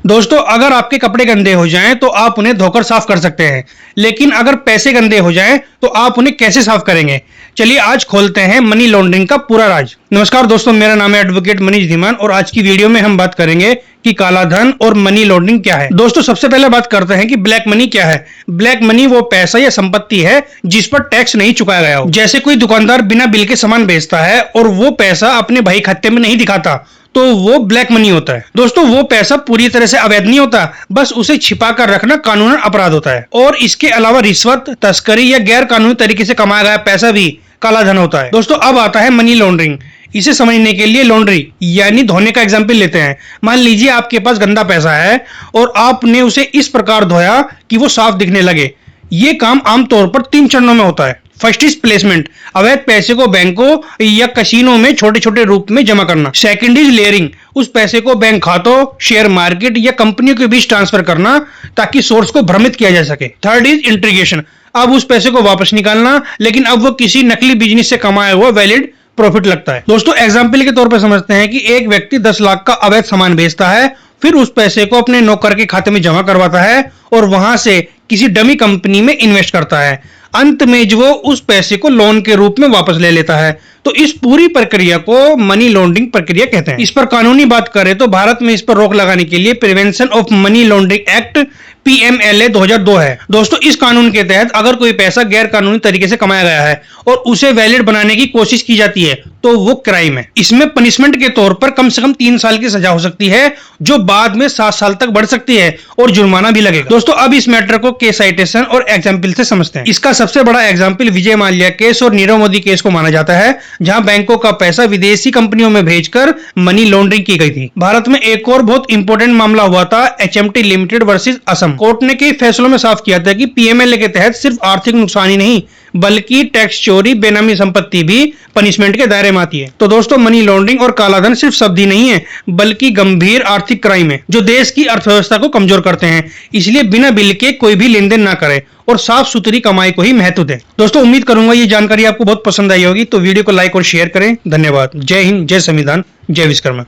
दोस्तों, अगर आपके कपड़े गंदे हो जाएं तो आप उन्हें धोकर साफ कर सकते हैं, लेकिन अगर पैसे गंदे हो जाएं तो आप उन्हें कैसे साफ करेंगे? चलिए आज खोलते हैं मनी लॉन्ड्रिंग का पूरा राज। नमस्कार दोस्तों, मेरा नाम है एडवोकेट मनीष धीमान और आज की वीडियो में हम बात करेंगे कि काला धन और मनी लॉन्ड्रिंग क्या है। दोस्तों, सबसे पहले बात करते हैं कि ब्लैक मनी क्या है। ब्लैक मनी वो पैसा या संपत्ति है जिस पर टैक्स नहीं चुकाया गया हो। जैसे कोई दुकानदार बिना बिल के सामान बेचता है और वो पैसा अपने भाई खाते में नहीं दिखाता तो वो ब्लैक मनी होता है। दोस्तों, वो पैसा पूरी तरह से अवैध नहीं होता, बस उसे छिपा कर रखना कानूनन अपराध होता है। और इसके अलावा रिश्वत, तस्करी या गैर कानूनी तरीके से कमाया गया पैसा भी काला धन होता है। दोस्तों, अब आता है मनी लॉन्ड्रिंग। इसे समझने के लिए लॉन्ड्री यानी धोने का एग्जाम्पल लेते हैं। मान लीजिए आपके पास गंदा पैसा है और आपने उसे इस प्रकार धोया कि वो साफ दिखने लगे। ये काम आमतौर पर 3 चरणों में होता है। फर्स्ट इज प्लेसमेंट, अवैध पैसे को बैंकों या कसिनो में छोटे छोटे रूप में जमा करना। सेकंड इज लेयरिंग, उस पैसे को बैंक खातों, शेयर मार्केट या कंपनियों के बीच ट्रांसफर करना ताकि सोर्स को भ्रमित किया जा सके। थर्ड इज इंटीग्रेशन, अब उस पैसे को वापस निकालना, लेकिन अब वो किसी नकली बिजनेस से कमाया हुआ वैलिड प्रॉफिट लगता है। दोस्तों, एग्जाम्पल के तौर पर समझते हैं कि एक व्यक्ति 10 लाख का अवैध सामान बेचता है, फिर उस पैसे को अपने नौकर के खाते में जमा करवाता है और वहां से किसी डमी कंपनी में इन्वेस्ट करता है। अंत में जो वो उस पैसे को लोन के रूप में वापस ले लेता है। तो इस पूरी प्रक्रिया को मनी लॉन्ड्रिंग प्रक्रिया कहते हैं। इस पर कानूनी बात करें तो भारत में इस पर रोक लगाने के लिए prevention of money laundering act PMLA 2002 है। दोस्तों, इस कानून के तहत अगर कोई पैसा गैर कानूनी तरीके से कमाया गया है और उसे वैलिड बनाने की कोशिश की जाती है तो वो क्राइम है। इसमें पनिशमेंट के तौर पर कम से कम 3 साल की सजा हो सकती है, जो बाद में 7 साल तक बढ़ सकती है और जुर्माना भी लगेगा। दोस्तों, अब इस मैटर को केस साइटेशन और एग्जाम्पल से समझते हैं। इसका सबसे बड़ा एग्जाम्पल विजय माल्या केस और नीरव मोदी केस को माना जाता है, जहां बैंकों का पैसा विदेशी कंपनियों में भेजकर मनी लॉन्ड्रिंग की गई थी। भारत में एक और बहुत इंपॉर्टेंट मामला हुआ था HMT limited versus Assam. Court ने कई फैसलों में साफ किया था कि PMLA के तहत सिर्फ आर्थिक नुकसान ही नहीं बल्कि टैक्स चोरी, बेनामी संपत्ति भी पनिशमेंट के दायरे में आती है। तो दोस्तों, मनी लॉन्ड्रिंग और कालाधन सिर्फ शब्द ही नहीं है बल्कि गंभीर आर्थिक क्राइम है जो देश की अर्थव्यवस्था को कमजोर करते हैं। इसलिए बिना बिल के कोई भी लेन देन ना करे और साफ सुथरी कमाई को ही महत्व दें। दोस्तों, उम्मीद करूंगा ये जानकारी आपको बहुत पसंद आई होगी, तो वीडियो को लाइक और शेयर करें। धन्यवाद। जय हिंद, जय संविधान, जय विश्वकर्मा।